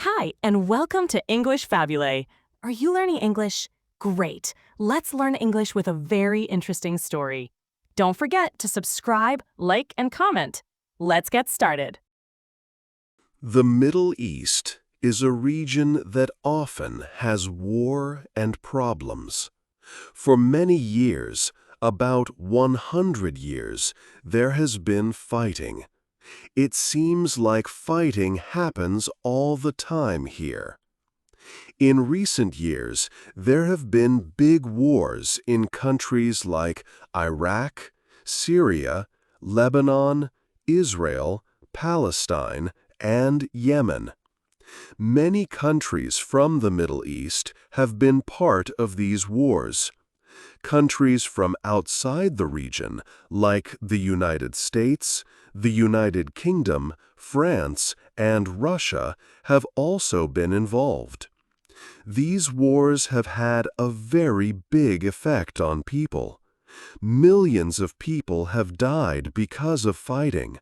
Hi, and welcome to English-Fabule. Are you learning English? Great. Let's learn English with a very interesting story. Don't forget to subscribe, like, and comment. Let's get started. The Middle East is a region that often has war and problems. For many years, about 100 years, there has been fighting. It seems like fighting happens all the time here. In recent years, there have been big wars in countries like Iraq, Syria, Lebanon, Israel, Palestine, and Yemen. Many countries from the Middle East have been part of these wars. Countries from outside the region, like the United States, the United Kingdom, France, and Russia, have also been involved. These wars have had a very big effect on people. Millions of people have died because of fighting.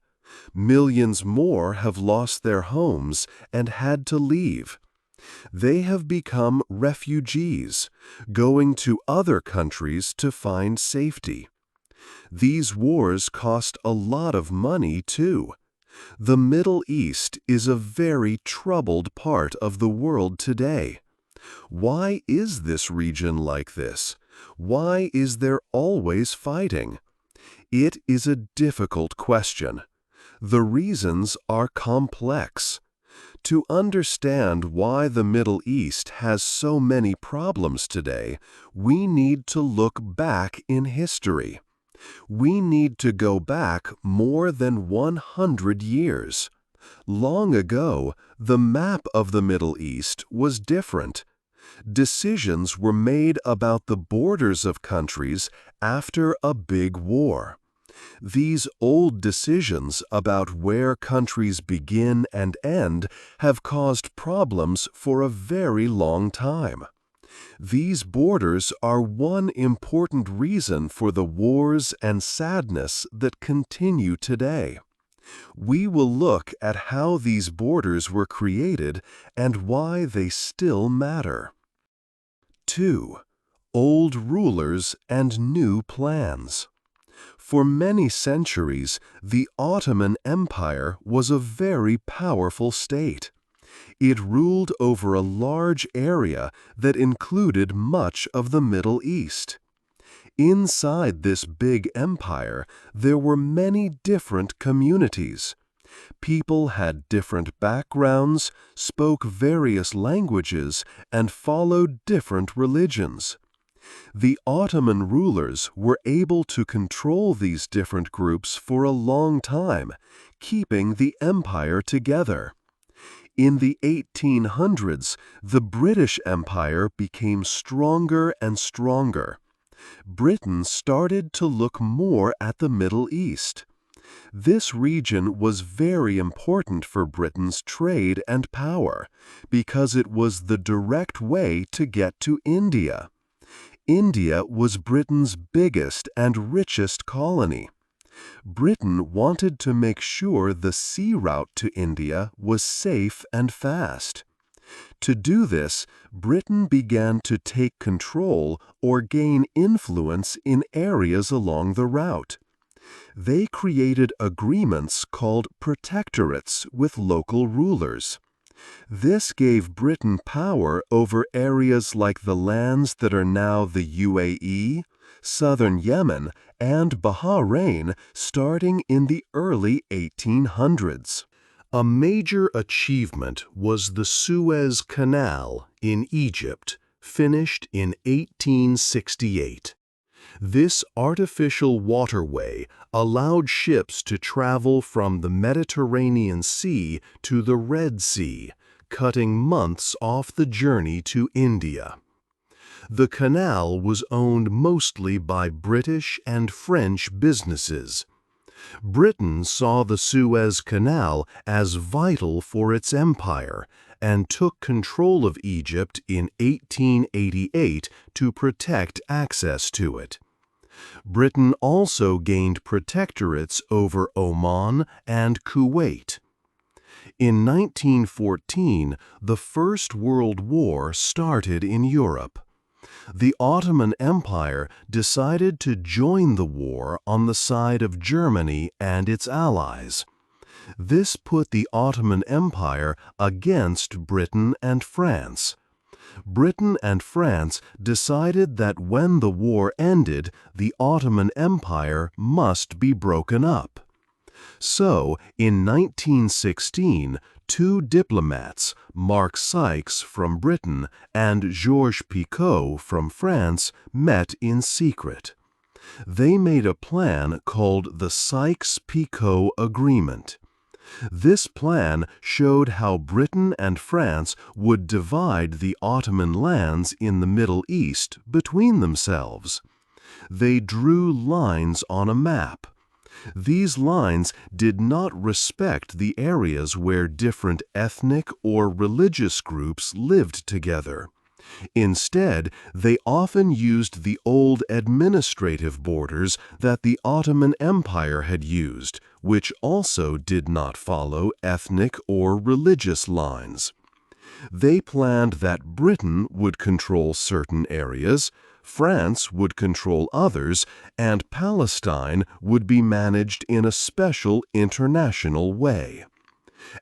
Millions more have lost their homes and had to leave. They have become refugees, going to other countries to find safety. These wars cost a lot of money, too. The Middle East is a very troubled part of the world today. Why is this region like this? Why is there always fighting? It is a difficult question. The reasons are complex. To understand why the Middle East has so many problems today, we need to look back in history. We need to go back more than 100 years. Long ago, the map of the Middle East was different. Decisions were made about the borders of countries after a big war. These old decisions about where countries begin and end have caused problems for a very long time. These borders are one important reason for the wars and sadness that continue today. We will look at how these borders were created and why they still matter. 2. Old rulers and new plans. For many centuries, the Ottoman Empire was a very powerful state. It ruled over a large area that included much of the Middle East. Inside this big empire, there were many different communities. People had different backgrounds, spoke various languages, and followed different religions. The Ottoman rulers were able to control these different groups for a long time, keeping the empire together. In the 1800s, the British Empire became stronger and stronger. Britain started to look more at the Middle East. This region was very important for Britain's trade and power, because it was the direct way to get to India. India was Britain's biggest and richest colony. Britain wanted to make sure the sea route to India was safe and fast. To do this, Britain began to take control or gain influence in areas along the route. They created agreements called protectorates with local rulers. This gave Britain power over areas like the lands that are now the UAE, southern Yemen, and Bahrain starting in the early 1800s. A major achievement was the Suez Canal in Egypt, finished in 1868. This artificial waterway allowed ships to travel from the Mediterranean Sea to the Red Sea, cutting months off the journey to India. The canal was owned mostly by British and French businesses. Britain saw the Suez Canal as vital for its empire and took control of Egypt in 1888 to protect access to it. Britain also gained protectorates over Oman and Kuwait. In 1914, the First World War started in Europe. The Ottoman Empire decided to join the war on the side of Germany and its allies. This put the Ottoman Empire against Britain and France. Britain and France decided that when the war ended, the Ottoman Empire must be broken up. So, in 1916, two diplomats, Mark Sykes from Britain and Georges Picot from France, met in secret. They made a plan called the Sykes-Picot Agreement. This plan showed how Britain and France would divide the Ottoman lands in the Middle East between themselves. They drew lines on a map. These lines did not respect the areas where different ethnic or religious groups lived together. Instead, they often used the old administrative borders that the Ottoman Empire had used, which also did not follow ethnic or religious lines. They planned that Britain would control certain areas, France would control others, and Palestine would be managed in a special international way.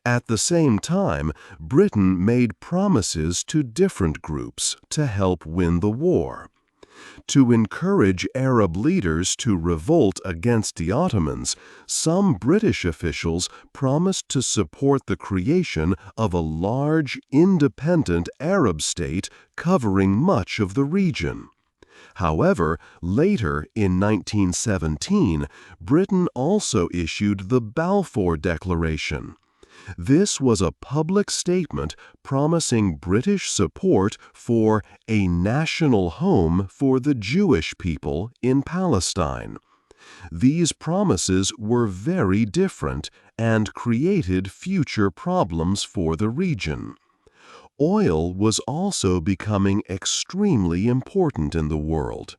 At the same time, Britain made promises to different groups to help win the war. To encourage Arab leaders to revolt against the Ottomans, some British officials promised to support the creation of a large, independent Arab state covering much of the region. However, later, in 1917, Britain also issued the Balfour Declaration. This was a public statement promising British support for a national home for the Jewish people in Palestine. These promises were very different and created future problems for the region. Oil was also becoming extremely important in the world.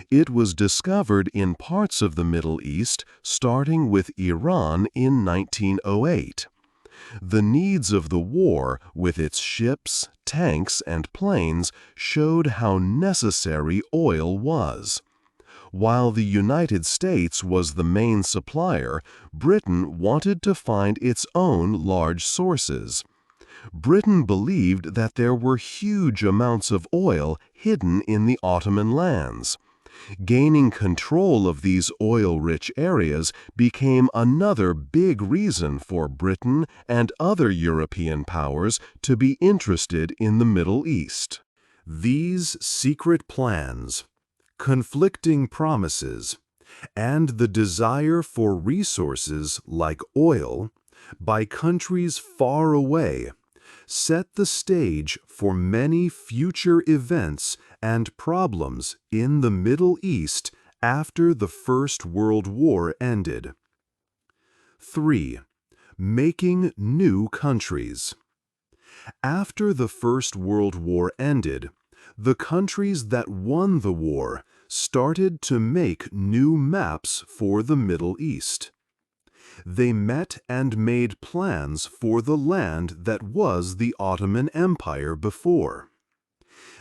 It was discovered in parts of the Middle East, starting with Iran in 1908. The needs of the war, with its ships, tanks, and planes, showed how necessary oil was. While the United States was the main supplier, Britain wanted to find its own large sources. Britain believed that there were huge amounts of oil hidden in the Ottoman lands. Gaining control of these oil-rich areas became another big reason for Britain and other European powers to be interested in the Middle East. These secret plans, conflicting promises, and the desire for resources like oil by countries far away set the stage for many future events and problems in the Middle East after the First World War ended. 3. Making new countries. After the First World War ended, the countries that won the war started to make new maps for the Middle East. They met and made plans for the land that was the Ottoman Empire before.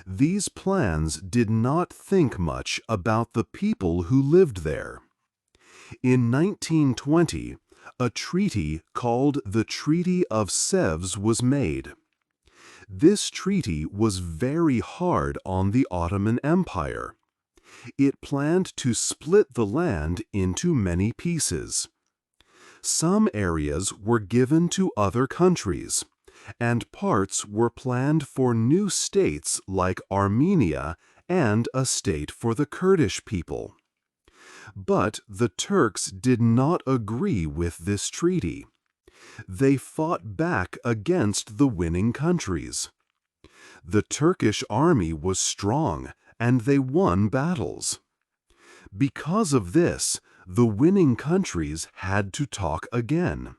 These plans did not think much about the people who lived there. In 1920, a treaty called the Treaty of Sèvres was made. This treaty was very hard on the Ottoman Empire. It planned to split the land into many pieces. Some areas were given to other countries, and parts were planned for new states like Armenia and a state for the Kurdish people. But the Turks did not agree with this treaty. They fought back against the winning countries. The Turkish army was strong, and they won battles. Because of this, the winning countries had to talk again.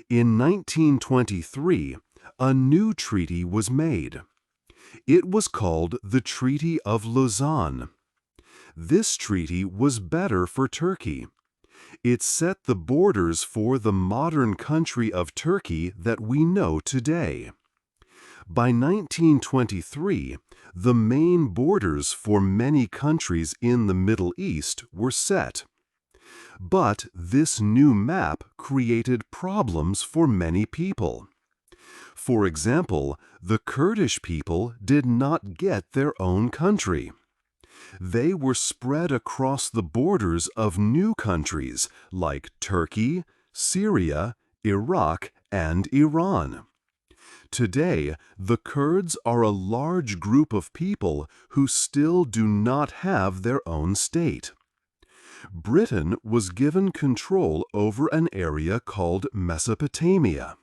In 1923, a new treaty was made. It was called the Treaty of Lausanne. This treaty was better for Turkey. It set the borders for the modern country of Turkey that we know today. By 1923, the main borders for many countries in the Middle East were set. But this new map created problems for many people. For example, the Kurdish people did not get their own country. They were spread across the borders of new countries like Turkey, Syria, Iraq, and Iran. Today, the Kurds are a large group of people who still do not have their own state. Britain was given control over an area called Mesopotamia.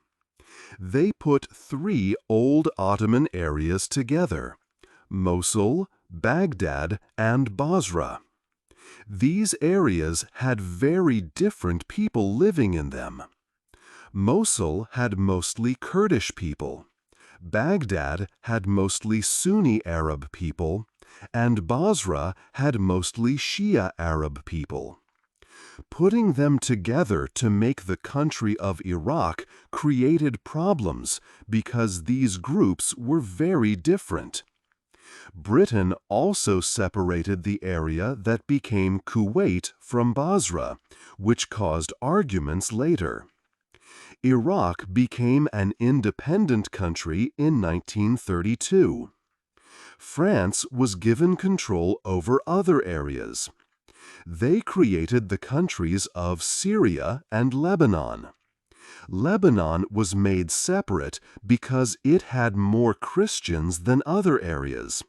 They put three old Ottoman areas together: Mosul, Baghdad, and Basra. These areas had very different people living in them. Mosul had mostly Kurdish people. Baghdad had mostly Sunni Arab people, and Basra had mostly Shia Arab people. Putting them together to make the country of Iraq created problems because these groups were very different. Britain also separated the area that became Kuwait from Basra, which caused arguments later. Iraq became an independent country in 1932. France was given control over other areas. They created the countries of Syria and Lebanon. Lebanon was made separate because it had more Christians than other areas,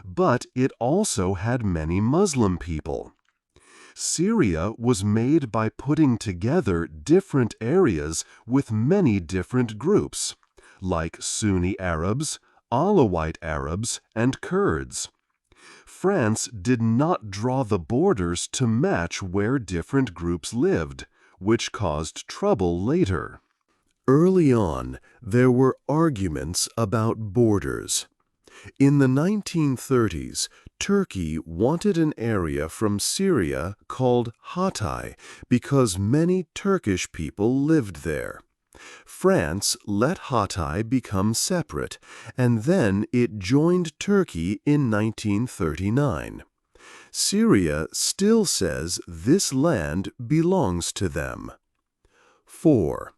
but it also had many Muslim people. Syria was made by putting together different areas with many different groups, like Sunni Arabs, Alawite Arabs, and Kurds. France did not draw the borders to match where different groups lived, which caused trouble later. Early on, there were arguments about borders. In the 1930s, Turkey wanted an area from Syria called Hatay because many Turkish people lived there. France let Hatay become separate, and then it joined Turkey in 1939. Syria still says this land belongs to them. 4.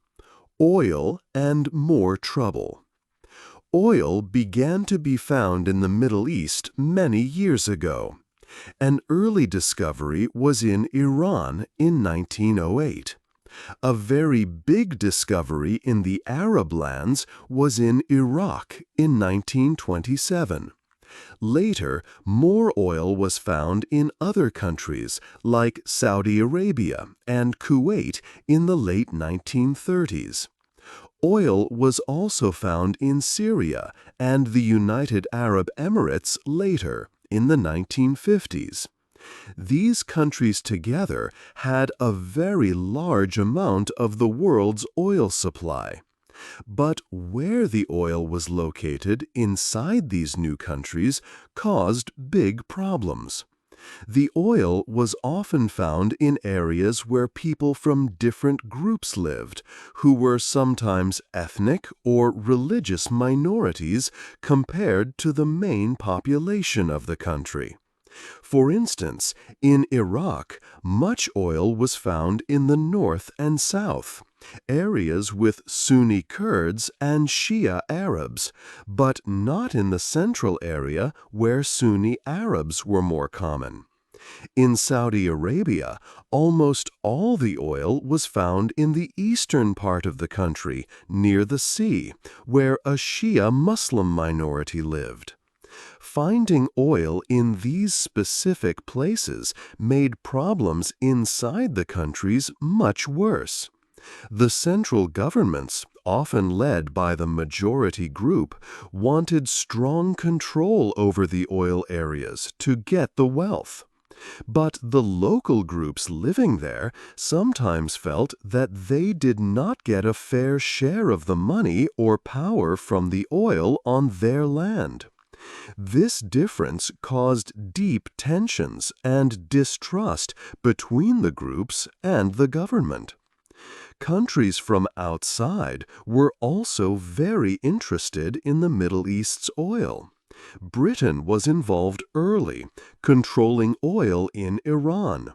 Oil and more trouble. Oil began to be found in the Middle East many years ago. An early discovery was in Iran in 1908. A very big discovery in the Arab lands was in Iraq in 1927. Later, more oil was found in other countries like Saudi Arabia and Kuwait in the late 1930s. Oil was also found in Syria and the United Arab Emirates later, in the 1950s. These countries together had a very large amount of the world's oil supply. But where the oil was located inside these new countries caused big problems. The oil was often found in areas where people from different groups lived, who were sometimes ethnic or religious minorities compared to the main population of the country. For instance, in Iraq, much oil was found in the north and south, areas with Sunni Kurds and Shia Arabs, but not in the central area where Sunni Arabs were more common. In Saudi Arabia, almost all the oil was found in the eastern part of the country, near the sea, where a Shia Muslim minority lived. Finding oil in these specific places made problems inside the countries much worse. The central governments, often led by the majority group, wanted strong control over the oil areas to get the wealth. But the local groups living there sometimes felt that they did not get a fair share of the money or power from the oil on their land. This difference caused deep tensions and distrust between the groups and the government. Countries from outside were also very interested in the Middle East's oil. Britain was involved early, controlling oil in Iran.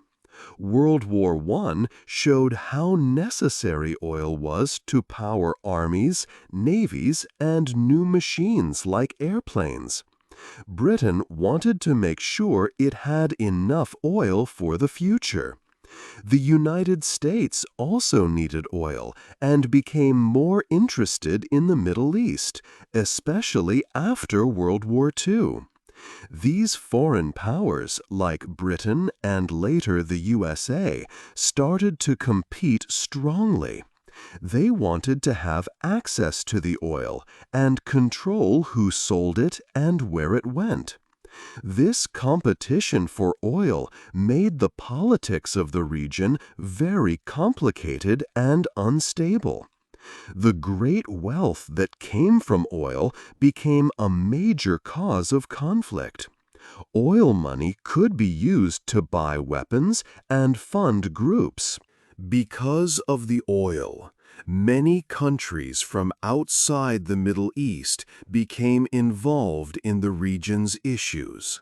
World War I showed how necessary oil was to power armies, navies, and new machines like airplanes. Britain wanted to make sure it had enough oil for the future. The United States also needed oil and became more interested in the Middle East, especially after World War II. These foreign powers, like Britain and later the USA, started to compete strongly. They wanted to have access to the oil and control who sold it and where it went. This competition for oil made the politics of the region very complicated and unstable. The great wealth that came from oil became a major cause of conflict. Oil money could be used to buy weapons and fund groups. Because of the oil, many countries from outside the Middle East became involved in the region's issues.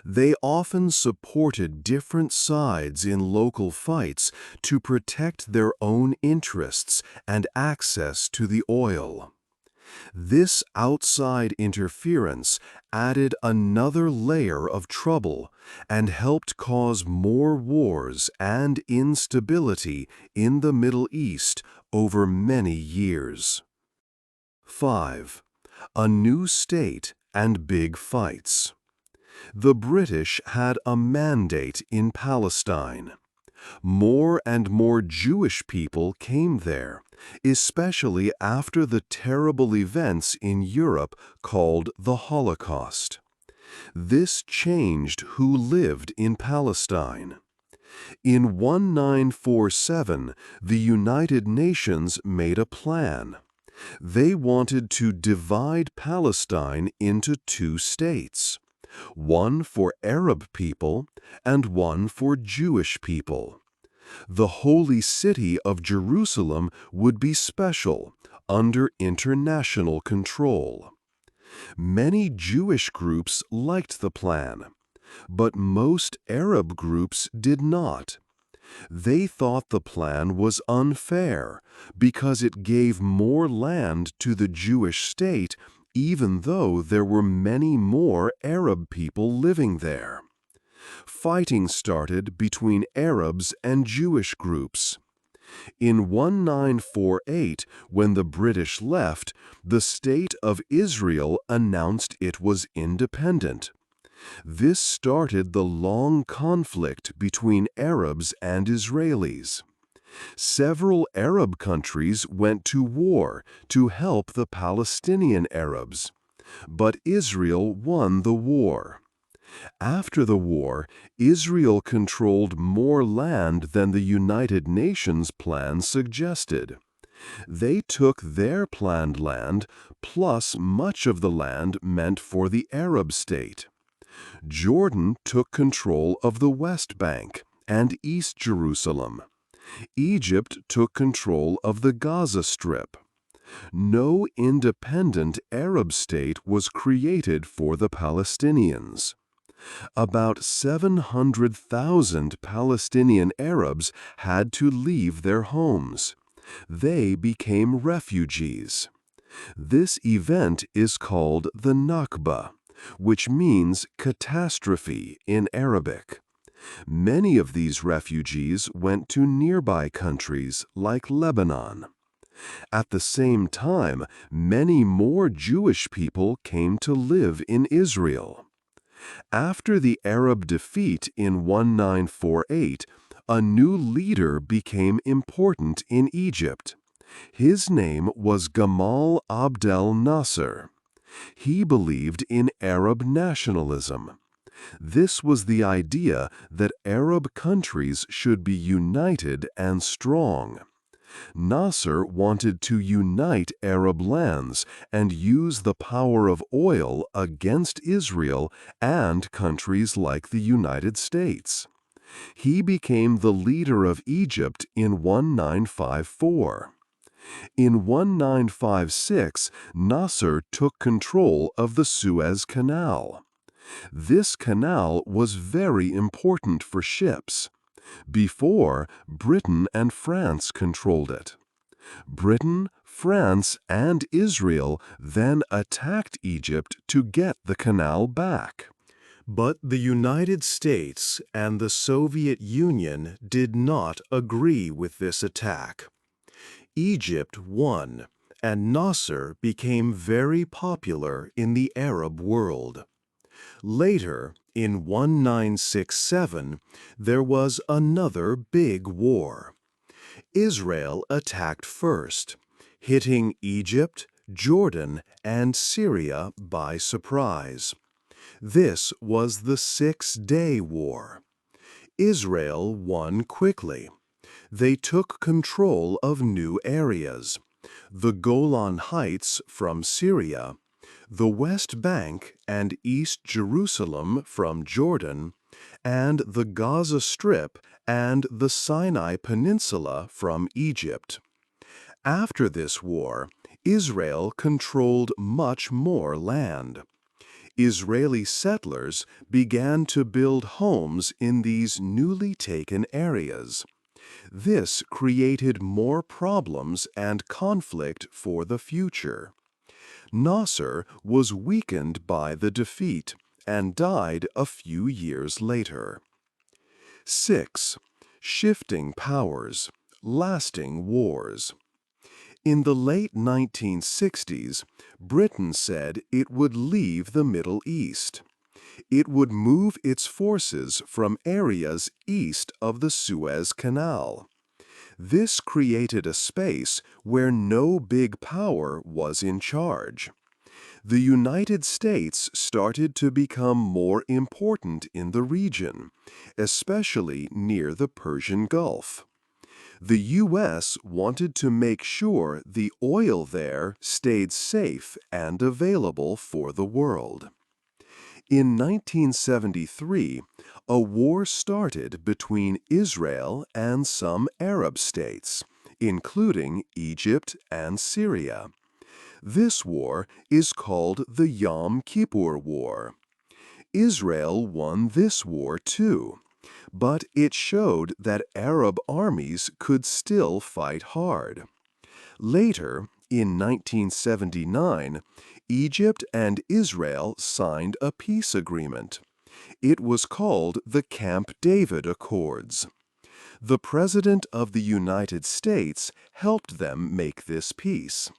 They often supported different sides in local fights to protect their own interests and access to the oil. This outside interference added another layer of trouble and helped cause more wars and instability in the Middle East over many years. 5. A new state and big fights. The British had a mandate in Palestine. More and more Jewish people came there, especially after the terrible events in Europe called the Holocaust. This changed who lived in Palestine. In 1947, the United Nations made a plan. They wanted to divide Palestine into two states, one for Arab people and one for Jewish people. The holy city of Jerusalem would be special, under international control. Many Jewish groups liked the plan, but most Arab groups did not. They thought the plan was unfair because it gave more land to the Jewish state even though there were many more Arab people living there. Fighting started between Arabs and Jewish groups. In 1948, when the British left, the State of Israel announced it was independent. This started the long conflict between Arabs and Israelis. Several Arab countries went to war to help the Palestinian Arabs, but Israel won the war. After the war, Israel controlled more land than the United Nations plan suggested. They took their planned land plus much of the land meant for the Arab state. Jordan took control of the West Bank and East Jerusalem. Egypt took control of the Gaza Strip. No independent Arab state was created for the Palestinians. About 700,000 Palestinian Arabs had to leave their homes. They became refugees. This event is called the Nakba, which means catastrophe in Arabic. Many of these refugees went to nearby countries like Lebanon. At the same time, many more Jewish people came to live in Israel. After the Arab defeat in 1948, a new leader became important in Egypt. His name was Gamal Abdel Nasser. He believed in Arab nationalism. This was the idea that Arab countries should be united and strong. Nasser wanted to unite Arab lands and use the power of oil against Israel and countries like the United States. He became the leader of Egypt in 1954. In 1956, Nasser took control of the Suez Canal. This canal was very important for ships. Before, Britain and France controlled it. Britain, France, and Israel then attacked Egypt to get the canal back. But the United States and the Soviet Union did not agree with this attack. Egypt won, and Nasser became very popular in the Arab world. Later, in 1967, there was another big war. Israel attacked first, hitting Egypt, Jordan, and Syria by surprise. This was the Six-Day War. Israel won quickly. They took control of new areas: the Golan Heights from Syria, the West Bank and East Jerusalem from Jordan, and the Gaza Strip and the Sinai Peninsula from Egypt. After this war, Israel controlled much more land. Israeli settlers began to build homes in these newly taken areas. This created more problems and conflict for the future. Nasser was weakened by the defeat and died a few years later. 6. Shifting powers, lasting wars. In the late 1960s, Britain said it would leave the Middle East. It would move its forces from areas east of the Suez Canal. This created a space where no big power was in charge. The United States started to become more important in the region, especially near the Persian Gulf. The U.S. wanted to make sure the oil there stayed safe and available for the world. In 1973, a war started between Israel and some Arab states, including Egypt and Syria. This war is called the Yom Kippur War. Israel won this war too, but it showed that Arab armies could still fight hard. Later, in 1979, Egypt and Israel signed a peace agreement. It was called the Camp David Accords. The President of the United States helped them make this peace.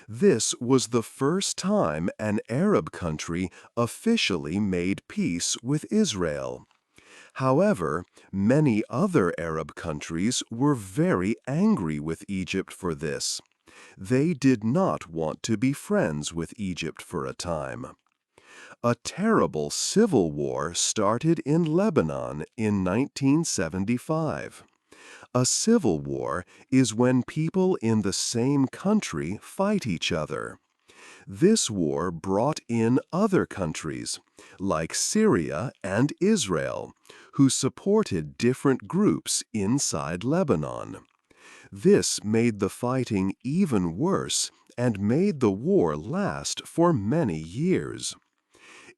This was the first time an Arab country officially made peace with Israel. However, many other Arab countries were very angry with Egypt for this. They did not want to be friends with Egypt for a time. A terrible civil war started in Lebanon in 1975. A civil war is when people in the same country fight each other. This war brought in other countries, like Syria and Israel, who supported different groups inside Lebanon. This made the fighting even worse and made the war last for many years.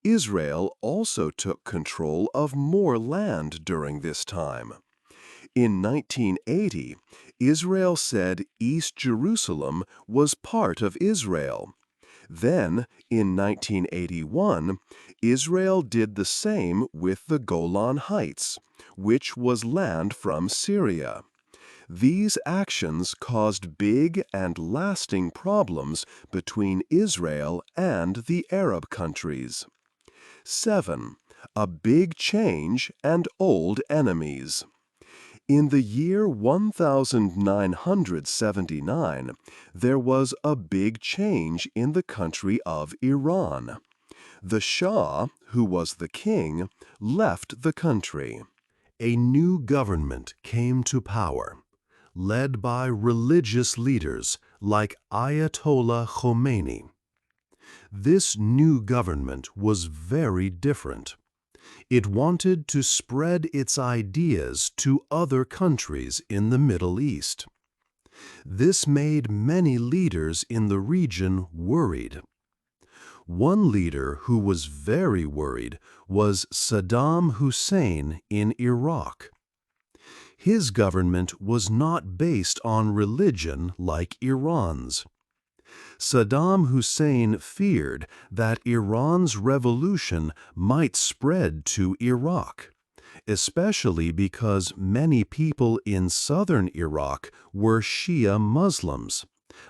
Israel also took control of more land during this time. In 1980, Israel said East Jerusalem was part of Israel. Then, in 1981, Israel did the same with the Golan Heights, which was land from Syria. These actions caused big and lasting problems between Israel and the Arab countries. 7. A big change and old enemies. In the year 1979, there was a big change in the country of Iran. The Shah, who was the king, left the country. A new government came to power. led by religious leaders like Ayatollah Khomeini. This new government was very different. It wanted to spread its ideas to other countries in the Middle East. This made many leaders in the region worried. One leader who was very worried was Saddam Hussein in Iraq. His government was not based on religion like Iran's. Saddam Hussein feared that Iran's revolution might spread to Iraq, especially because many people in southern Iraq were Shia Muslims,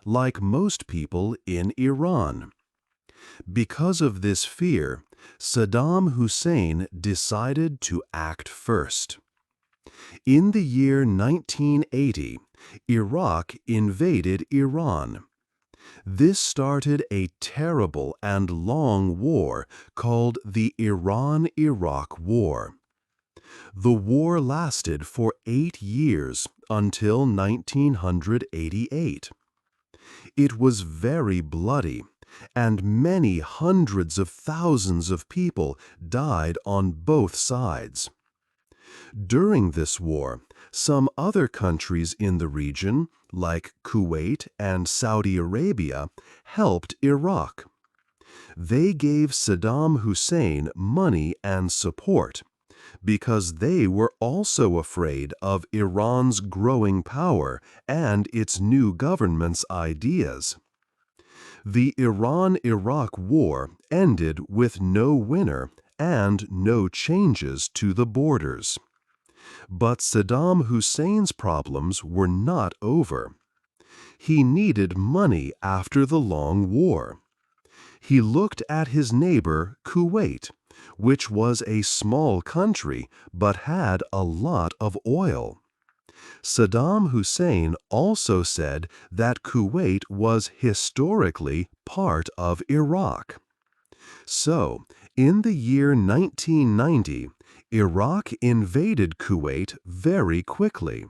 like most people in Iran. Because of this fear, Saddam Hussein decided to act first. In the year 1980, Iraq invaded Iran. This started a terrible and long war called the Iran-Iraq War. The war lasted for 8 years until 1988. It was very bloody, and many hundreds of thousands of people died on both sides. During this war, some other countries in the region, like Kuwait and Saudi Arabia, helped Iraq. They gave Saddam Hussein money and support because they were also afraid of Iran's growing power and its new government's ideas. The Iran-Iraq War ended with no winner and no changes to the borders. But Saddam Hussein's problems were not over. He needed money after the long war. He looked at his neighbor, Kuwait, which was a small country but had a lot of oil. Saddam Hussein also said that Kuwait was historically part of Iraq. So, in the year 1990, Iraq invaded Kuwait very quickly.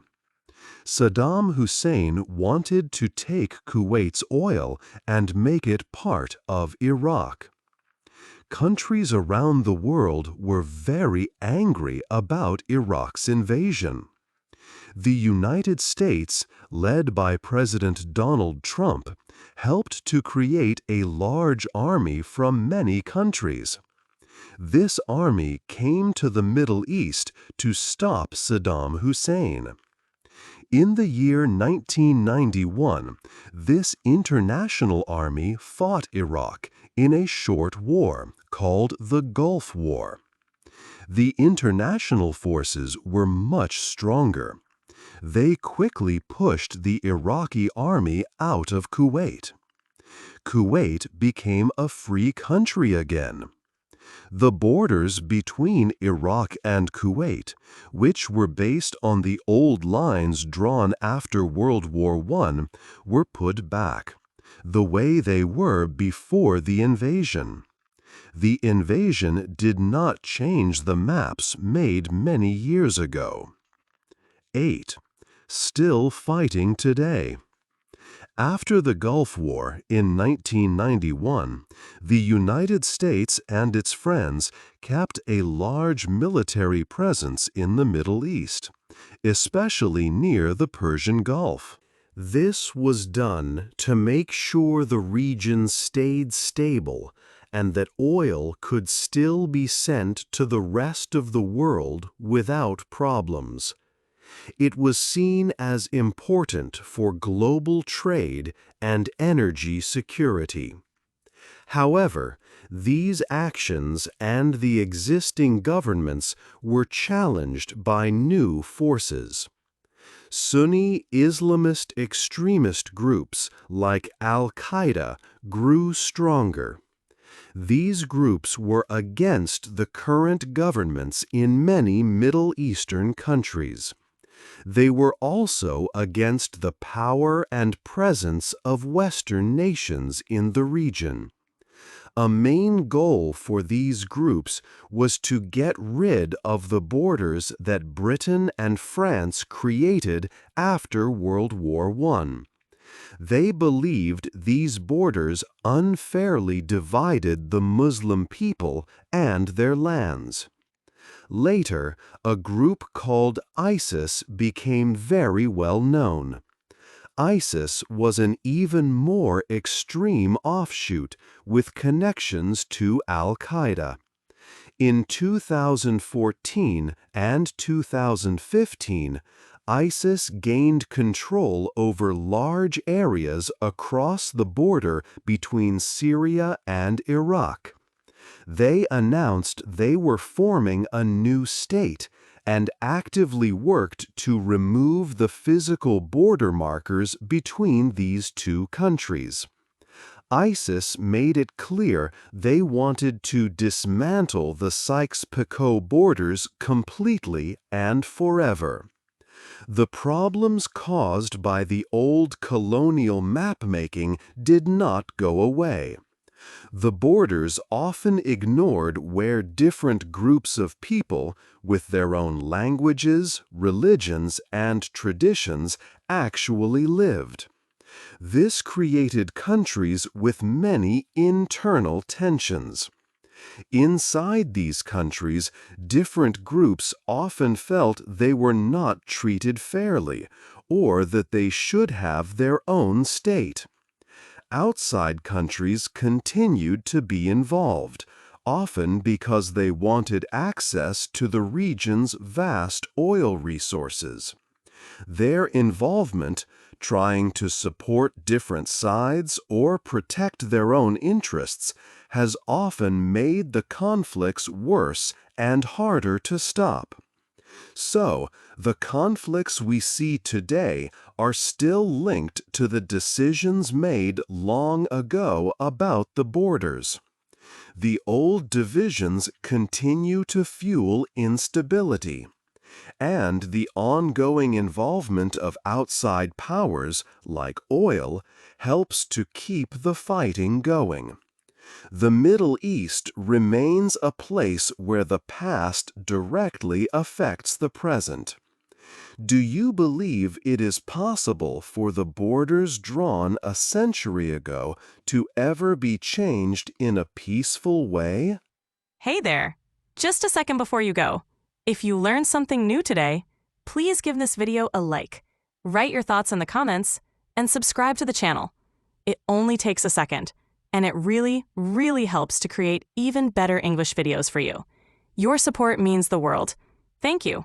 Saddam Hussein wanted to take Kuwait's oil and make it part of Iraq. Countries around the world were very angry about Iraq's invasion. The United States, led by President Donald Trump, helped to create a large army from many countries. This army came to the Middle East to stop Saddam Hussein. In the year 1991, this international army fought Iraq in a short war called the Gulf War. The international forces were much stronger. They quickly pushed the Iraqi army out of Kuwait. Kuwait became a free country again. The borders between Iraq and Kuwait, which were based on the old lines drawn after World War I, were put back, the way they were before the invasion. The invasion did not change the maps made many years ago. 8. Still fighting today. After the Gulf War in 1991, the United States and its friends kept a large military presence in the Middle East, especially near the Persian Gulf. This was done to make sure the region stayed stable and that oil could still be sent to the rest of the world without problems. It was seen as important for global trade and energy security. However, these actions and the existing governments were challenged by new forces. Sunni Islamist extremist groups like Al-Qaeda grew stronger. These groups were against the current governments in many Middle Eastern countries. They were also against the power and presence of Western nations in the region. A main goal for these groups was to get rid of the borders that Britain and France created after World War I. They believed these borders unfairly divided the Muslim people and their lands. Later, a group called ISIS became very well known. ISIS was an even more extreme offshoot with connections to Al-Qaeda. In 2014 and 2015, ISIS gained control over large areas across the border between Syria and Iraq. They announced they were forming a new state and actively worked to remove the physical border markers between these two countries. ISIS made it clear they wanted to dismantle the Sykes-Picot borders completely and forever. The problems caused by the old colonial map-making did not go away. The borders often ignored where different groups of people, with their own languages, religions, and traditions, actually lived. This created countries with many internal tensions. Inside these countries, different groups often felt they were not treated fairly, or that they should have their own state. Outside countries continued to be involved, often because they wanted access to the region's vast oil resources. Their involvement, trying to support different sides or protect their own interests, has often made the conflicts worse and harder to stop. So, the conflicts we see today are still linked to the decisions made long ago about the borders. The old divisions continue to fuel instability, and the ongoing involvement of outside powers, like oil, helps to keep the fighting going. The Middle East remains a place where the past directly affects the present. Do you believe it is possible for the borders drawn a century ago to ever be changed in a peaceful way? Hey there! Just a second before you go. If you learned something new today, please give this video a like, write your thoughts in the comments, and subscribe to the channel. It only takes a second, and it really, really helps to create even better English videos for you. Your support means the world. Thank you.